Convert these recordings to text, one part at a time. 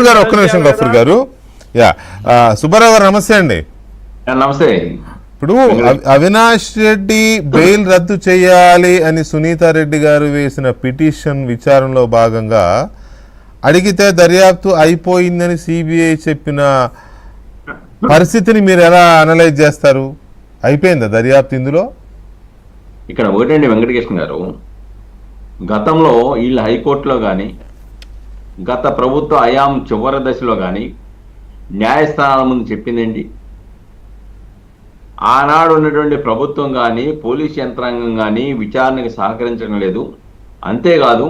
గారు ఒక్క నిమిషం గఫూర్ గారు. యా సుబ్బారావు గారు నమస్తే అండి. నమస్తే. ఇప్పుడు అవినాష్ రెడ్డి బెయిల్ రద్దు చేయాలి అని సునీతారెడ్డి గారు వేసిన పిటిషన్ విచారణలో భాగంగా అడిగితే దర్యాప్తు అయిపోయిందని సిబిఐ చెప్పిన పరిస్థితిని మీరు ఎలా అనలైజ్ చేస్తారు? అయిపోయిందా దర్యాప్తు ఇందులో? ఇక్కడ ఒకటండి వెంకటకృష్ణ గారు, గతంలో వీళ్ళు హైకోర్టులో కానీ గత ప్రభుత్వ హయాం చివరి దశలో కానీ న్యాయస్థానాల ముందు చెప్పిందేంటి? ఆనాడు ఉన్నటువంటి ప్రభుత్వం కానీ పోలీస్ యంత్రాంగం కానీ విచారణకు సహకరించడం లేదు. అంతేకాదు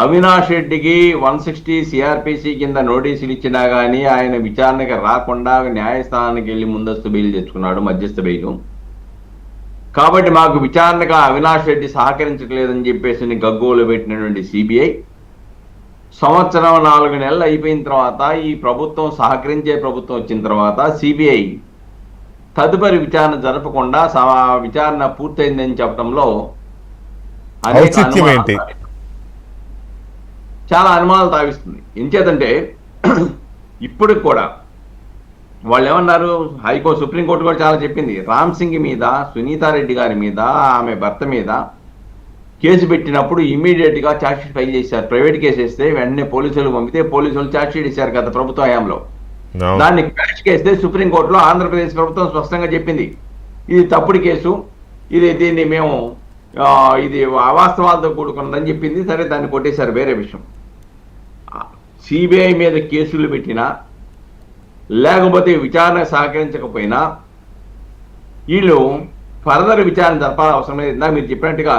అవినాష్ రెడ్డికి 160 సిఆర్పిసి కింద నోటీసులు ఇచ్చినా కానీ ఆయన విచారణకి రాకుండా న్యాయస్థానానికి వెళ్ళి ముందస్తు బెయిల్ తెచ్చుకున్నాడు, మధ్యస్థ బెయిల్. కాబట్టి మాకు విచారణకు అవినాష్ రెడ్డి సహకరించట్లేదని చెప్పేసి గగ్గోలు పెట్టినటువంటి సిబిఐ సంవత్సరం 4 నెలలు అయిపోయిన తర్వాత ఈ ప్రభుత్వం సహకరించే ప్రభుత్వం వచ్చిన తర్వాత సిబిఐ తదుపరి విచారణ జరపకుండా విచారణ పూర్తయిందని చెప్పడంలో చాలా అనుమానాలు తావిస్తుంది. ఎంచేతంటే ఇప్పటికి కూడా వాళ్ళు ఏమన్నారు, సుప్రీంకోర్టు కూడా చాలా చెప్పింది, రామ్ సింగ్ మీద, సునీతారెడ్డి గారి మీద, ఆమె భర్త మీద కేసు పెట్టినప్పుడు ఇమీడియట్ గా ఛార్జ్షీట్ ఫైల్ చేశారు. ప్రైవేట్ కేసు వేస్తే వెంటనే పోలీసులు పంపితే పోలీసులు ఛార్జ్షీట్ ఇచ్చారు గత ప్రభుత్వ హయాంలో. దాన్ని క్వాష్ చేస్తే సుప్రీంకోర్టులో ఆంధ్రప్రదేశ్ ప్రభుత్వం స్పష్టంగా చెప్పింది ఇది తప్పుడు కేసు, దీన్ని మేము ఇది అవాస్తవాలతో కూడుకున్నదని చెప్పింది. సరే, దాన్ని కొట్టేశారు, వేరే విషయం. సిబిఐ మీద కేసులు పెట్టినా లేకపోతే విచారణ సహకరించకపోయినా వీళ్ళు ఫర్దర్ విచారణ జరపాల్సిన అవసరం లేదు. ఇందాక మీరు చెప్పినట్టుగా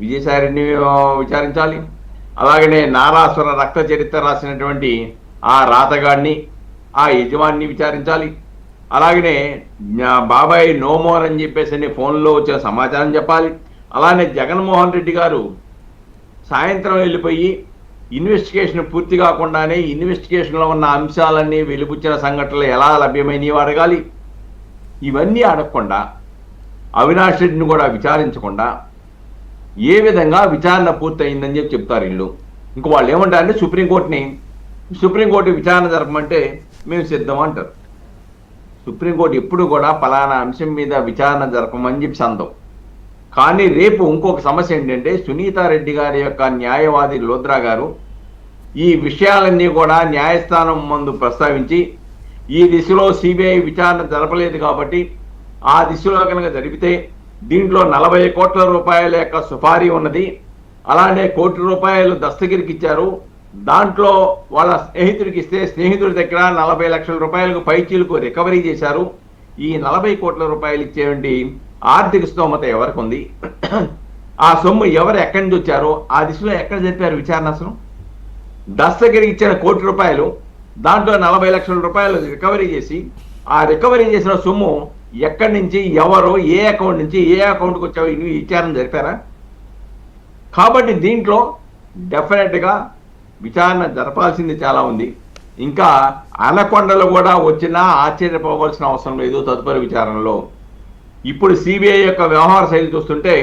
విజయసాయిరెడ్డిని విచారించాలి, అలాగనే నారాసుర రక్త చరిత్ర రాసినటువంటి ఆ రాతగాడిని, ఆ యజమాని విచారించాలి, అలాగనే బాబాయ్ నోమోర్ అని చెప్పేసి ఫోన్లో వచ్చిన సమాచారం చెప్పాలి. అలానే జగన్మోహన్ రెడ్డి గారు సాయంత్రం వెళ్ళిపోయి ఇన్వెస్టిగేషన్ పూర్తి కాకుండానే ఇన్వెస్టిగేషన్లో ఉన్న అంశాలన్నీ వెలుపుచ్చిన సంఘటనలు ఎలా లభ్యమైనవి అడగాలి. ఇవన్నీ అడగకుండా అవినాష్ రెడ్డిని కూడా విచారించకుండా ఏ విధంగా విచారణ పూర్తయిందని చెప్పి చెప్తారు వీళ్ళు. ఇంక వాళ్ళు ఏమంటారంటే సుప్రీంకోర్టు విచారణ జరపమంటే మేము సిద్ధం అంటారు. సుప్రీంకోర్టు ఎప్పుడు కూడా పలానా అంశం మీద విచారణ జరపమని చెప్పి సంతం. కానీ రేపు ఇంకొక సమస్య ఏంటంటే సునీతారెడ్డి గారి యొక్క న్యాయవాది లోద్రా గారు ఈ విషయాలన్నీ కూడా న్యాయస్థానం ముందు ప్రస్తావించి ఈ దిశలో సిబిఐ విచారణ జరపలేదు కాబట్టి ఆ దిశలో కనుక జరిపితే దీంట్లో 40 కోట్ల రూపాయల యొక్క సుపారీ ఉన్నది, అలానే ₹1 కోటి దస్తగిరికి ఇచ్చారు, దాంట్లో వాళ్ళ స్నేహితుడికి ఇస్తే స్నేహితుడి దగ్గర 40 లక్షల రూపాయలకు పైచీలకు రికవరీ చేశారు. ఈ 40 కోట్ల రూపాయలు ఇచ్చేవంటి ఆర్థిక స్తోమత ఎవరికి ఉంది, ఆ సొమ్ము ఎవరు ఎక్కడి నుంచి వచ్చారో ఆ దిశలో ఎక్కడ జరిపారు విచారణ? అసలు దస్తగిరికి ఇచ్చిన ₹1 కోటి, దాంట్లో 40 లక్షల రూపాయలు రికవరీ చేసి ఆ రికవరీ చేసిన సొమ్ము ఎక్కడి నుంచి, ఎవరు, ఏ అకౌంట్ నుంచి ఏ అకౌంట్కి వచ్చావు, ఇవి విచారణ జరిపారా? కాబట్టి దీంట్లో డెఫినెట్గా విచారణ జరపాల్సింది చాలా ఉంది. ఇంకా అనకొండలు కూడా వచ్చినా ఆశ్చర్యపోవాల్సిన అవసరం లేదు తదుపరి విచారణలో. ఇప్పుడు సిబిఐ యొక్క వ్యవహార శైలి చూస్తుంటే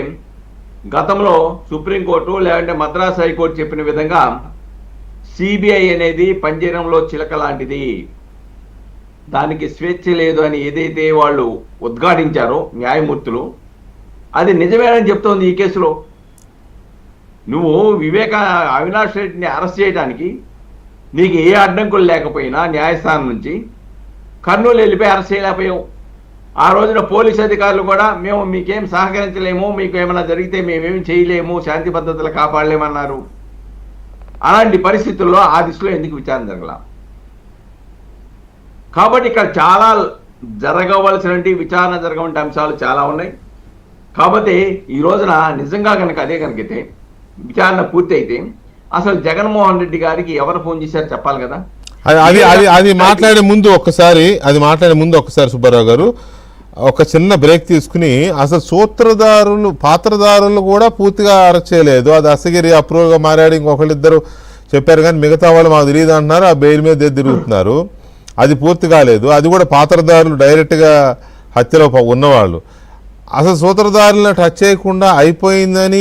గతంలో సుప్రీంకోర్టు లేదంటే మద్రాసు హైకోర్టు చెప్పిన విధంగా సిబిఐ అనేది పంజరంలో చిలక లాంటిది, దానికి స్వేచ్ఛ లేదు అని ఏదైతే వాళ్ళు ఉద్ఘాటించారో న్యాయమూర్తులు, అది నిజమేనని చెప్తోంది ఈ కేసులో. నువ్వు అవినాష్ రెడ్డిని అరెస్ట్ చేయడానికి నీకు ఏ అడ్డంకులు లేకపోయినా న్యాయస్థానం నుంచి కర్నూలు వెళ్ళిపోయి అరెస్ట్ చేయలేకపోయావు. ఆ రోజున పోలీస్ అధికారులు కూడా మేము మీకేం సహకరించలేము, మీకు ఏమైనా జరిగితే మేమేమి చేయలేము, శాంతి భద్రతలు కాపాడలేమన్నారు. అలాంటి పరిస్థితుల్లో ఆ దిశలో ఎందుకు విచారణ జరగల? కాబట్టి ఇక్కడ చాలా జరగవలసినటువంటి విచారణ జరగవంటి అంశాలు చాలా ఉన్నాయి. కాబట్టి ఈ రోజున నిజంగా కనుక అదే కనుకైతే విచారణ పూర్తి అయితే అసలు జగన్మోహన్ రెడ్డి గారికి ఎవరు ఫోన్ చేశారు చెప్పాలి కదా. అది మాట్లాడే ముందు ఒక్కసారి సుబ్బారావు గారు ఒక చిన్న బ్రేక్ తీసుకుని, అసలు పాత్రదారులు కూడా పూర్తిగా అరెస్ట్ చేయలేదు. అది అసగిరి అప్రూవ్గా మారాడు, ఇంకొకళ్ళిద్దరు చెప్పారు కానీ మిగతా వాళ్ళు మాకు తెలియదు అంటున్నారు, ఆ బెయిల్ మీద తిరుగుతున్నారు. అది పూర్తి కాలేదు. అది కూడా పాత్రదారులు డైరెక్ట్గా హత్యలో ఉన్నవాళ్ళు. అసలు సూత్రధారులను టచ్ చేయకుండా అయిపోయిందని